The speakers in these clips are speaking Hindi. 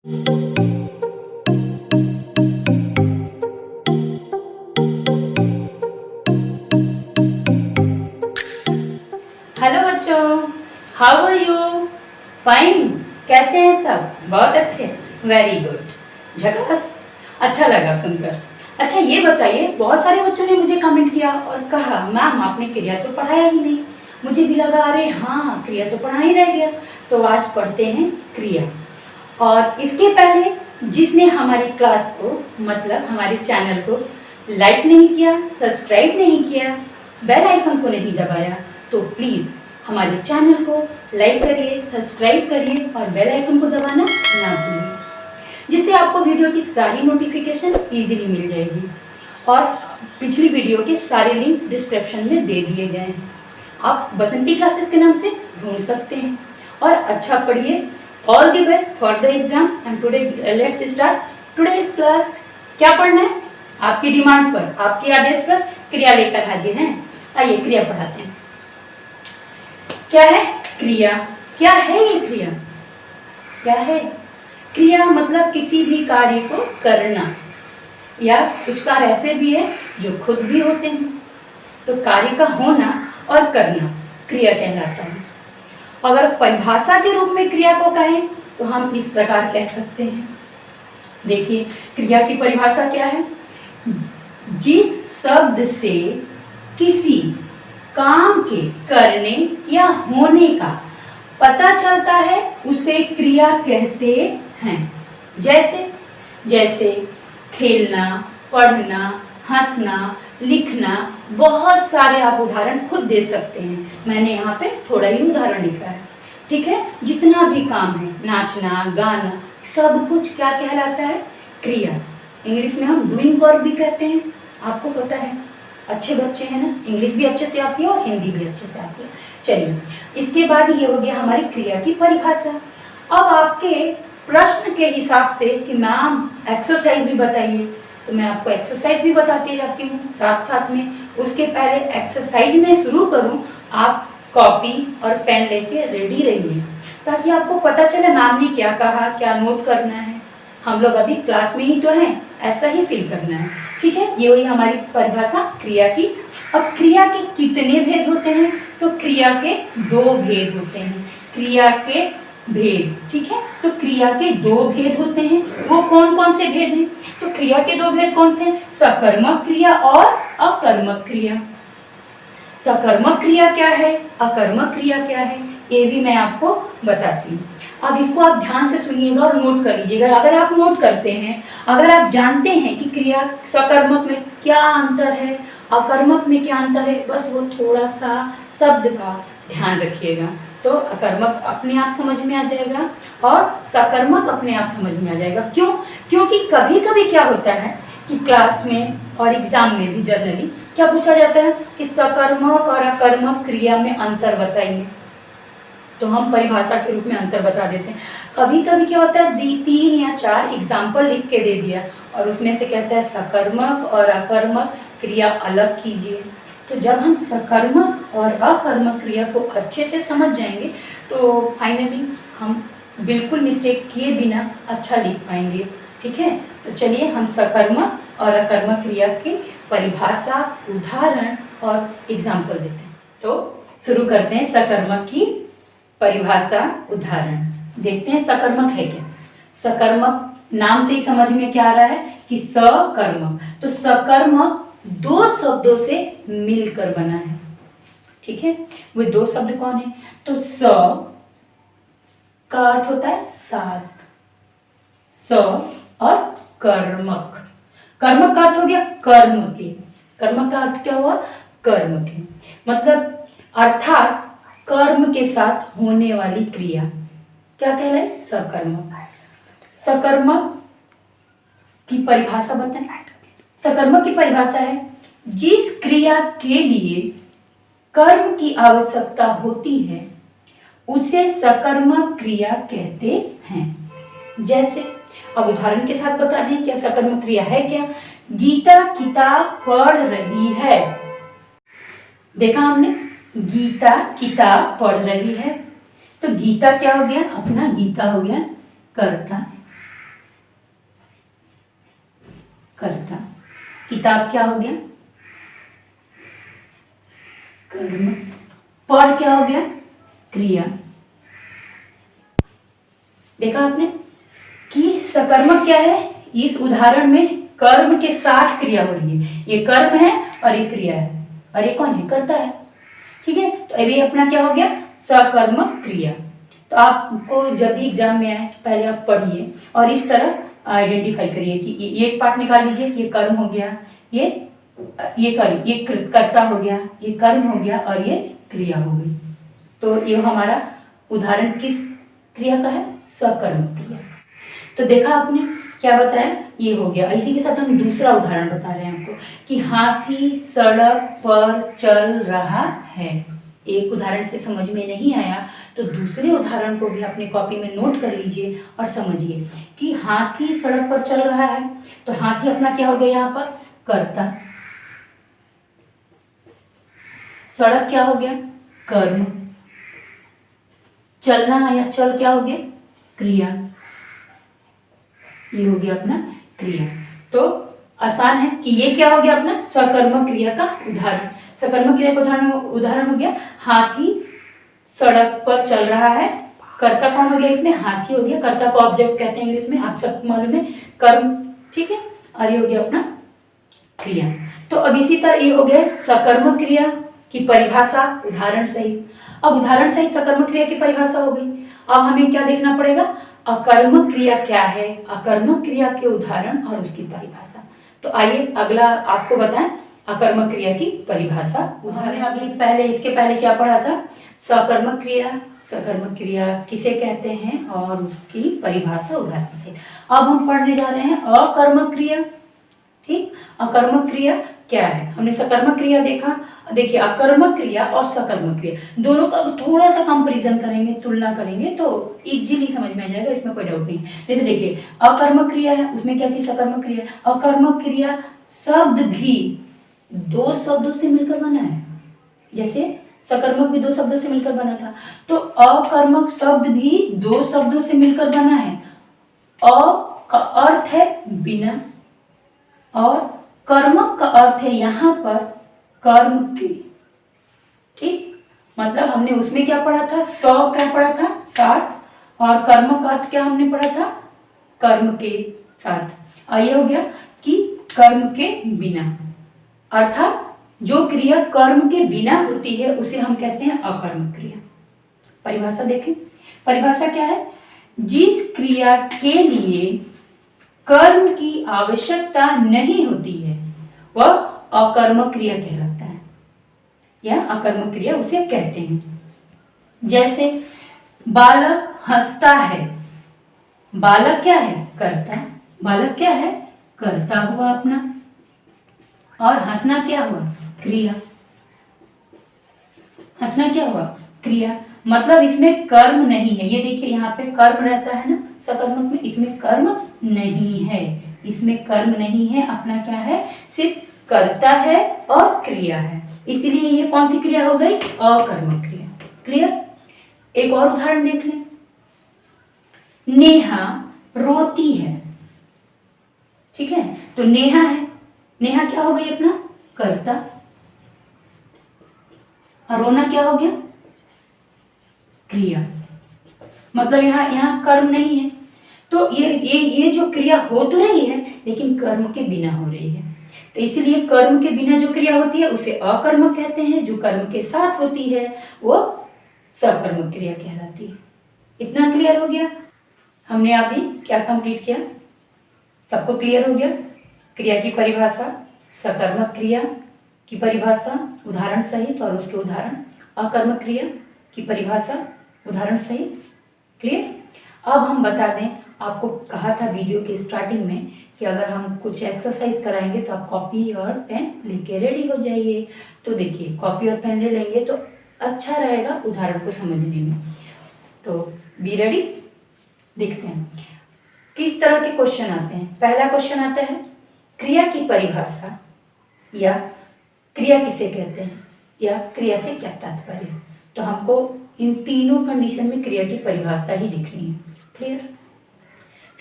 हेलो बच्चों, हाउ आर यू? फाइन। कैसे हैं सब? बहुत अच्छे, वेरी गुड, झकास। अच्छा लगा सुनकर। अच्छा ये बताइए, बहुत सारे बच्चों ने मुझे कमेंट किया और कहा मैम आपने क्रिया तो पढ़ाया ही नहीं। मुझे भी लगा अरे हाँ, क्रिया तो पढ़ा ही रह गया। तो आज पढ़ते हैं क्रिया। और इसके पहले जिसने हमारी क्लास को मतलब हमारे चैनल को लाइक नहीं किया, सब्सक्राइब नहीं किया, बेल आइकन को नहीं दबाया, तो प्लीज़ हमारे चैनल को लाइक करिए, सब्सक्राइब करिए और बेल आइकन को दबाना ना भूलिए, जिससे आपको वीडियो की सारी नोटिफिकेशन इजीली मिल जाएगी। और पिछली वीडियो के सारे लिंक डिस्क्रिप्शन में दे दिए गए हैं, आप बसंती क्लासेस के नाम से ढूंढ सकते हैं। और अच्छा पढ़िए। All the best for the exam and today let's start today's class. क्या पढ़ना है? आपकी डिमांड पर, आपके आदेश पर क्रिया लेकर हाजिर हैं। आइए क्रिया पढ़ाते हैं। क्या है क्रिया? क्या है ये क्रिया? क्या है क्रिया? मतलब किसी भी कार्य को करना, या कुछ कार्य ऐसे भी है जो खुद भी होते हैं। तो कार्य का होना और करना क्रिया कहलाता है। अगर परिभाषा के रूप में क्रिया को कहें तो हम इस प्रकार कह सकते हैं। देखिए क्रिया की परिभाषा क्या है? जिस शब्द से किसी काम के करने या होने का पता चलता है उसे क्रिया कहते हैं। जैसे जैसे खेलना, पढ़ना, हंसना, लिखना, बहुत सारे आप उदाहरण खुद दे सकते हैं। मैंने यहाँ पे थोड़ा ही उदाहरण लिखा है, ठीक है। जितना भी काम है, नाचना, गाना, सब कुछ क्या कहलाता है? क्रिया। इंग्लिश में हम डूइंग वर्ब भी कहते हैं, आपको पता है। अच्छे बच्चे हैं ना, इंग्लिश भी अच्छे से आती है और हिंदी भी अच्छे से आती है। चलिए, इसके बाद ये हो गया हमारी क्रिया की परिभाषा। अब आपके प्रश्न के हिसाब से कि मैम एक्सरसाइज भी बताइए, तो मैं आपको एक्सरसाइज भी बताती जाती हूँ साथ साथ में। उसके पहले एक्सरसाइज में शुरू करूँ, आप कॉपी और पेन लेके रेडी रहिए, ताकि आपको पता चले मैम ने क्या कहा, क्या नोट करना है। हम लोग अभी क्लास में ही तो हैं, ऐसा ही फील करना है, ठीक है। ये हुई हमारी परिभाषा क्रिया की। अब क्रिया के कितने भेद होते हैं? तो क्रिया के 2 भेद होते हैं। क्रिया के भेद, ठीक है। तो क्रिया के 2 भेद होते हैं। वो कौन कौन से भेद हैं? तो क्रिया के 2 भेद कौन से हैं? सकर्मक क्रिया और अकर्मक क्रिया। सकर्मक क्रिया क्या है, अकर्मक क्रिया क्या है, ये भी मैं आपको बताती हूँ। अब इसको आप ध्यान से सुनिएगा और नोट कर लीजिएगा। अगर आप नोट करते हैं, अगर आप जानते हैं कि क्रिया सकर्मक में क्या अंतर है, अकर्मक में क्या अंतर है, बस वो थोड़ा सा शब्द का ध्यान रखिएगा, तो अकर्मक अपने आप समझ में आ जाएगा और सकर्मक अपने आप समझ में आ जाएगा। क्यों? क्योंकि कभी कभी क्या होता है कि क्लास में और एग्जाम में भी जनरली क्या पूछा जाता है कि सकर्मक और अकर्मक क्रिया में अंतर बताइए, तो हम परिभाषा के रूप में अंतर बता देते हैं। कभी कभी क्या होता है 3 या 4 एग्जाम्पल लिख के दे दिया और उसमें से कहता है सकर्मक और अकर्मक क्रिया अलग कीजिए। तो जब हम सकर्मक और अकर्मक क्रिया को अच्छे से समझ जाएंगे तो फाइनली हम बिल्कुल मिस्टेक किए बिना अच्छा लिख पाएंगे, ठीक है। तो चलिए हम सकर्मक और अकर्मक क्रिया की परिभाषा, उदाहरण और एग्जाम्पल देते हैं। तो शुरू करते हैं सकर्मक की परिभाषा, उदाहरण। देखते हैं सकर्मक है क्या। सकर्मक नाम से ही समझ में क्या आ रहा है कि सकर्मक, तो सकर्मक 2 शब्दों से मिलकर बना है, ठीक है। वो 2 शब्द कौन है? तो स का अर्थ होता है साथ, स और कर्मक। कर्मक का अर्थ हो गया कर्म के। कर्मक का अर्थ क्या हुआ? कर्म के, मतलब अर्थात कर्म के साथ होने वाली क्रिया क्या कहलाए? सकर्मक। सकर्मक की परिभाषा बताएं। सकर्मक की परिभाषा है जिस क्रिया के लिए कर्म की आवश्यकता होती है उसे सकर्मक क्रिया कहते हैं। जैसे अब उदाहरण के साथ बता दें क्या सकर्मक क्रिया है क्या। गीता किताब पढ़ रही है। देखा हमने, गीता किताब पढ़ रही है, तो गीता क्या हो गया? अपना गीता हो गया कर्ता, कर्ता। किताब क्या हो गया? कर्म। पढ़ क्या हो गया? क्रिया। देखा आपने कि सकर्मक क्या है? इस उदाहरण में कर्म के साथ क्रिया हो रही है। ये कर्म है और ये क्रिया है, और ये कौन है? कर्ता है। ठीक है, तो अभी अपना क्या हो गया? सकर्मक क्रिया। तो आपको जब भी एग्जाम में आए तो पहले आप पढ़िए और इस तरह आइडेंटिफाई करिए कि ये पार्ट निकाल लीजिए कि ये कर्म हो गया, ये कर्ता हो गया, ये कर्म हो गया और ये क्रिया हो गई। तो ये हमारा उदाहरण किस क्रिया का है? सकर्मक क्रिया। तो देखा आपने क्या बताया? ये हो गया। इसी के साथ हम दूसरा उदाहरण बता रहे हैं आपको कि हाथी सड़क पर चल रहा है। एक उदाहरण से समझ में नहीं आया तो दूसरे उदाहरण को भी अपने कॉपी में नोट कर लीजिए और समझिए कि हाथी सड़क पर चल रहा है। तो हाथी अपना क्या हो गया? यहाँ पर कर्ता। सड़क क्या हो गया? कर्म। चलना या चल क्या हो गया? क्रिया। ये हो गया अपना क्रिया। तो आसान है कि ये क्या हो गया? अपना सकर्मक क्रिया का उदाहरण। सकर्मक क्रिया का उदाहरण हो गया हाथी सड़क पर चल रहा है। कर्ता कौन हो गया इसमें? हाथी हो गया। कर्ता को ऑब्जेक्ट कहते हैं इंग्लिश में, आप सबको मालूम है, कर्म। ठीक है, और ये हो गया अपना क्रिया। तो अब इसी तरह ये हो गया सकर्मक क्रिया की परिभाषा उदाहरण सहित। अब उदाहरण सहित सकर्मक क्रिया की परिभाषा हो गई। अब हमें क्या देखना पड़ेगा? अकर्मक क्रिया क्या है, अकर्मक क्रिया के उदाहरण और उसकी परिभाषा। तो आइए अगला आपको बताएं अकर्मक क्रिया की परिभाषा उदाहरण। अभी पहले इसके पहले क्या पढ़ा था? सकर्मक क्रिया, सकर्मक क्रिया किसे कहते हैं और उसकी परिभाषा उदाहरण से। अब हम पढ़ने जा रहे हैं अकर्मक क्रिया। ठीक, अकर्मक क्रिया क्या है? हमने सकर्मक क्रिया देखा। देखिए अकर्मक क्रिया और सकर्मक क्रिया दोनों का थोड़ा सा कंपैरिजन करेंगे, तुलना करेंगे तो इजीली समझ में आ जाएगा, इसमें कोई डाउट नहीं। जैसे देखिए अकर्मक क्रिया है, उसमें क्या थी? सकर्मक क्रिया। अकर्मक क्रिया शब्द भी दो शब्दों से मिलकर बना है, जैसे सकर्मक भी दो शब्दों से मिलकर बना था, तो अकर्मक शब्द भी दो शब्दों से मिलकर बना है। अ का अर्थ है बिना और कर्मक का अर्थ है यहाँ पर कर्म के। ठीक, मतलब हमने उसमें क्या पढ़ा था? क्या पढ़ा था? साथ, और कर्मक का अर्थ क्या हमने पढ़ा था? कर्म के साथ। और ये हो गया कि कर्म के बिना, अर्थात जो क्रिया कर्म के बिना होती है उसे हम कहते हैं अकर्मक क्रिया। परिभाषा देखें, परिभाषा क्या है? जिस क्रिया के लिए कर्म की आवश्यकता नहीं होती है वह अकर्मक क्रिया कहलाता है, या अकर्मक क्रिया उसे कहते हैं। जैसे बालक हंसता है, बालक क्या है? कर्ता। बालक क्या है? कर्ता हुआ अपना, और हंसना क्या हुआ? क्रिया। हंसना क्या हुआ? क्रिया। मतलब इसमें कर्म नहीं है। ये देखिए यहाँ पे कर्म रहता है ना सकर्मक में, इसमें कर्म नहीं है, इसमें कर्म नहीं है। अपना क्या है? सिर्फ कर्ता है और क्रिया है, इसलिए ये कौन सी क्रिया हो गई? अकर्मक क्रिया। क्लियर? एक और उदाहरण देख लें। नेहा रोती है। ठीक है, तो नेहा है, नेहा क्या हो गई? अपना कर्ता। और रोना क्या हो गया? क्रिया। मतलब यहाँ कर्म नहीं है, तो ये जो क्रिया हो तो रही है लेकिन कर्म के बिना हो रही है, तो इसीलिए कर्म के बिना जो क्रिया होती है उसे अकर्मक कहते हैं, जो कर्म के साथ होती है वो सकर्मक क्रिया कहलाती है। इतना क्लियर हो गया? हमने अभी क्या कंप्लीट किया? सबको क्लियर हो गया? क्रिया की परिभाषा, सकर्मक क्रिया की परिभाषा उदाहरण सहित और उसके उदाहरण, अकर्मक क्रिया की परिभाषा उदाहरण सहित। क्लियर? अब हम बता दें, आपको कहा था वीडियो के स्टार्टिंग में कि अगर हम कुछ एक्सरसाइज कराएंगे तो आप कॉपी और पेन लेके रेडी हो जाइए। तो देखिए कॉपी और पेन ले लेंगे तो अच्छा रहेगा उदाहरण को समझने में। तो बी रेडी? देखते हैं किस तरह के क्वेश्चन आते हैं। पहला क्वेश्चन आता है क्रिया की परिभाषा, या क्रिया किसे कहते हैं, या क्रिया से क्या तात्पर्य है। तो हमको इन तीनों कंडीशन में क्रिया की परिभाषा ही लिखनी है। क्लियर?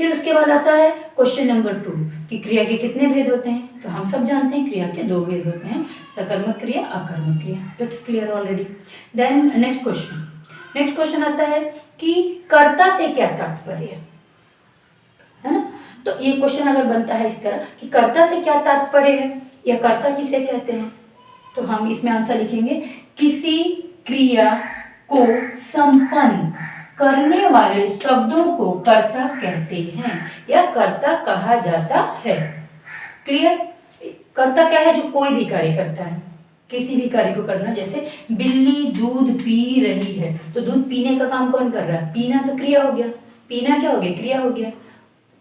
फिर उसके बाद आता है क्वेश्चन नंबर 2 कि क्रिया के कितने भेद होते हैं। तो हम सब जानते हैं क्रिया के 2 भेद होते हैं, सकर्मक क्रिया, अकर्मक क्रिया। It's clear already. Then next question आता है कि कर्ता से क्या तात्पर्य है ना। तो ये क्वेश्चन अगर बनता है इस तरह कि कर्ता से क्या तात्पर्य है या कर्ता किसे कहते हैं, तो हम इसमें आंसर लिखेंगे किसी क्रिया को संपन्न करने वाले शब्दों को कर्ता कहते हैं या कर्ता कहा जाता है। क्लियर। कर्ता क्या है, जो कोई भी कार्य करता है, किसी भी कार्य को करना। जैसे बिल्ली दूध पी रही है, तो दूध पीने का काम कौन कर रहा है, पीना तो क्रिया हो गया, पीना क्या हो गया, क्रिया हो गया।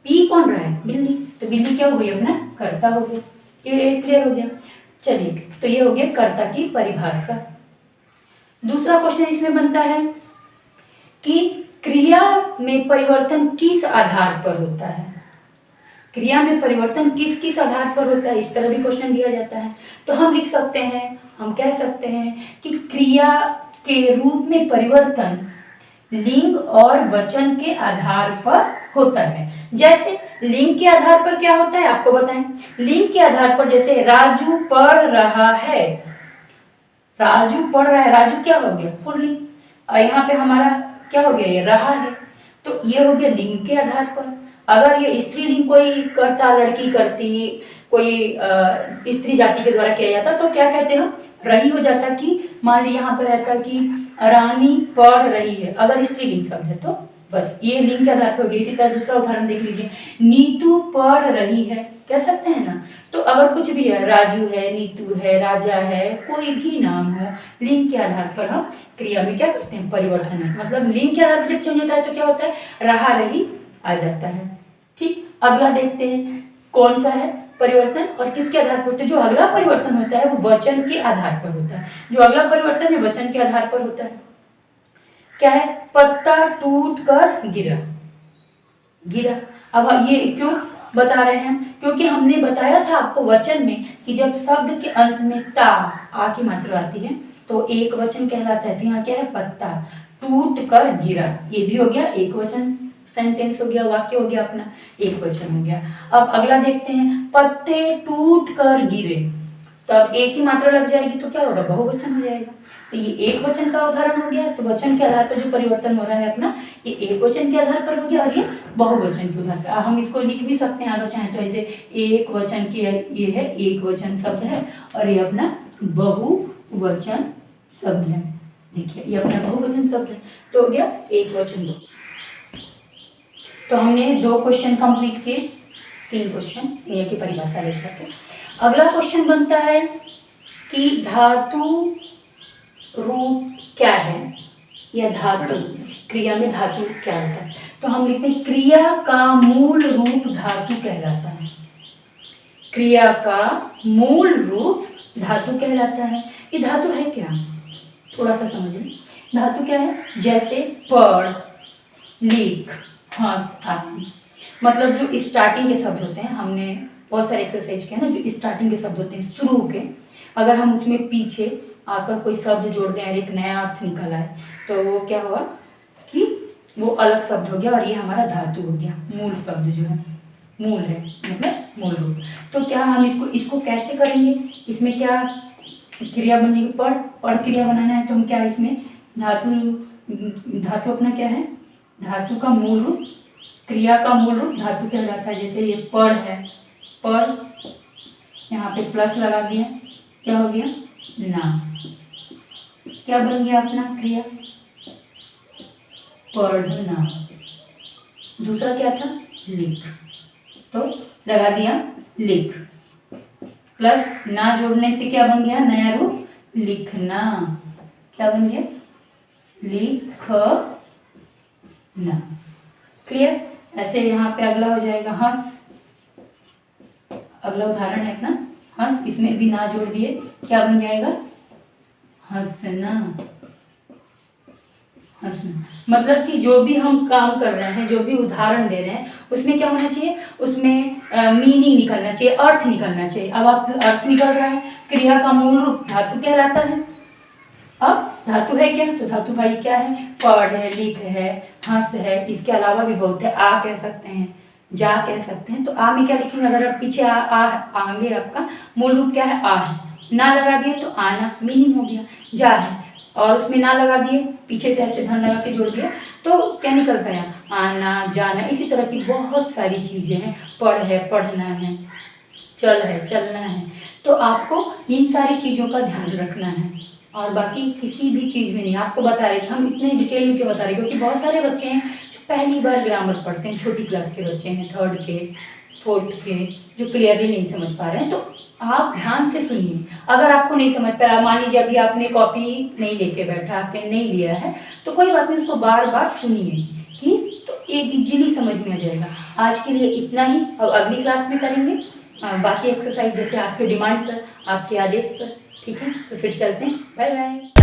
पी कौन रहा है, बिल्ली, तो बिल्ली क्या हो गई, अपना कर्ता हो गया। ये क्लियर हो गया। चलिए, तो ये हो गया कर्ता की परिभाषा। दूसरा क्वेश्चन इसमें बनता है कि क्रिया में परिवर्तन किस आधार पर होता है। क्रिया में परिवर्तन किस किस आधार पर होता है, इस तरह भी क्वेश्चन दिया जाता है। तो हम लिख सकते हैं, हम कह सकते हैं कि क्रिया के रूप में परिवर्तन लिंग और वचन के आधार पर होता है। जैसे लिंग के आधार पर क्या होता है आपको बताएं। लिंग के आधार पर जैसे राजू पढ़ रहा है, राजू पढ़ रहा है, राजू क्या हो गया, पुल्लिंग। और यहाँ पे हमारा क्या हो गया, ये रहा है, तो ये हो गया लिंग के आधार पर। अगर ये स्त्रीलिंग कोई करता, लड़की करती, कोई स्त्री जाति के द्वारा किया जाता, तो क्या कहते हैं हम, रही हो जाता। कि मान ली यहाँ पर रहता कि रानी पढ़ रही है, अगर स्त्रीलिंग शब्द है तो बस ये लिंग के आधार पर हो गया। इसी तरह दूसरा उदाहरण देख लीजिए, नीतू पढ़ रही है, कह सकते हैं ना। तो अगर कुछ भी है, राजू है, नीतू है, राजा है, कोई भी नाम हो, लिंग के आधार पर हम क्रिया में क्या करते हैं, परिवर्तन है। मतलब लिंग के आधार पर जब चेंज होता है तो क्या होता है, रहा रही आ जाता है। ठीक, अगला देखते हैं कौन सा है परिवर्तन और किसके आधार पर होता है। जो अगला परिवर्तन होता है वो वचन के आधार पर होता है। जो अगला परिवर्तन है वचन के आधार पर होता है। क्या है, पत्ता टूट कर गिरा, गिरा। अब ये क्यों बता रहे हैं, क्योंकि हमने बताया था आपको वचन में कि जब शब्द के अंत में ता, आ की मात्रा आती है तो एक वचन कहलाता है। तो यहाँ क्या है, पत्ता टूट कर गिरा, ये भी हो गया एक वचन, सेंटेंस हो गया, वाक्य हो गया अपना, एक वचन हो गया। अब अगला देखते हैं, पत्ते टूट कर गिरे, तो अब एक ही मात्रा लग जाएगी तो क्या होगा, बहुवचन हो जाएगा। तो ये एक वचन का उदाहरण हो गया। तो वचन के आधार पर जो परिवर्तन हो रहा है अपना, ये एक वचन के आधार पर हो गया और ये बहुवचन के आधार पर। हम इसको लिख भी सकते हैं अगर चाहें तो, ऐसे एक वचन की ये है, एक वचन शब्द है और ये अपना बहुवचन शब्द है। देखिए ये अपना बहुवचन शब्द है, तो हो गया एक वचन दो। तो हमने 2 क्वेश्चन कंप्लीट किए, 3 क्वेश्चन क्रिया की परिभाषा लिख करके। अगला क्वेश्चन बनता है कि धातु रूप क्या है या धातु, क्रिया में धातु क्या होता है। तो हम लिखते हैं क्रिया का मूल रूप धातु कहलाता है। क्रिया का मूल रूप धातु कहलाता है। ये धातु है क्या, थोड़ा सा समझिए। धातु क्या है, जैसे पढ़, लिख, हंस आदि। मतलब जो स्टार्टिंग के शब्द होते हैं, हमने बहुत सारे एक्सरसाइज किया ना, जो स्टार्टिंग के शब्द होते हैं शुरू के, अगर हम उसमें पीछे आकर कोई शब्द जोड़ दें और एक नया अर्थ निकल आए तो वो क्या हुआ कि वो अलग शब्द हो गया और ये हमारा धातु हो गया। मूल शब्द जो है, मूल है मतलब मूल रूप। तो क्या हम इसको कैसे करेंगे, इसमें क्या क्रिया बनेगी, पढ़ क्रिया बनाना है। तो हम क्या इसमें धातु अपना क्या है, धातु का मूल रूप, क्रिया का मूल रूप धातु कहलाता है। जैसे ये पढ़ है, पढ़, यहाँ पे प्लस लगा दिया, क्या हो गया, ना, क्या बन गया अपना क्रिया, पढ़ना। दूसरा क्या था, लिख, तो लगा दिया लिख, प्लस ना जोड़ने से क्या बन गया, नया रूप लिखना। क्या बन गया, लिखना। क्लियर। ऐसे यहाँ पे अगला हो जाएगा हंस, अगला उदाहरण है अपना हंस, इसमें भी ना जोड़ दिए, क्या बन जाएगा, हंसना। हंसना मतलब कि जो भी हम काम कर रहे हैं, जो भी उदाहरण दे रहे हैं, उसमें क्या होना चाहिए, उसमें मीनिंग निकलना चाहिए, अर्थ निकलना चाहिए। अब आप अर्थ निकल रहा है, क्रिया का मूल रूप धातु कहलाता है। अब धातु है क्या, तो धातु भाई क्या है, पढ़ है, लिख है, हंस है, इसके अलावा भी बहुत है, आ कह सकते हैं, जा कह सकते हैं, तो आ में क्या लिखेंगे? अगर आप पीछे आगे आपका मूल रूप क्या है? आ है। ना लगा दिए तो आना, मीनिंग हो गया। जा है और उसमें ना लगा दिए, पीछे से ऐसे धन लगा के जोड़ दिया, तो क्या निकल पाया? आना, जाना। इसी तरह की बहुत सारी चीज़ें हैं। पढ़ है, पढ़ना है, चल है, चलना है। तो आपको इन सारी चीज़ों का ध्यान रखना है और बाकी किसी भी चीज़ में नहीं। आपको बता रहे कि हम इतने डिटेल में क्यों बता रहे हैं, क्योंकि बहुत सारे बच्चे हैं जो पहली बार ग्रामर पढ़ते हैं, छोटी क्लास के बच्चे हैं, 3rd के, 4th के, जो क्लियरली नहीं समझ पा रहे हैं। तो आप ध्यान से सुनिए। अगर आपको नहीं समझ पा रहा, मान लीजिए अभी आपने कॉपी नहीं लेके बैठा, आपने नहीं लिया है, तो कोई बात नहीं, उसको बार बार सुनिए कि तो एक इजीली समझ में आ जाएगा। आज के लिए इतना ही, अब अगली क्लास में करेंगे बाकी एक्सरसाइज, जैसे आपके डिमांड पर, आपके आदेश पर। ठीक है, तो फिर चलते हैं। Bye bye.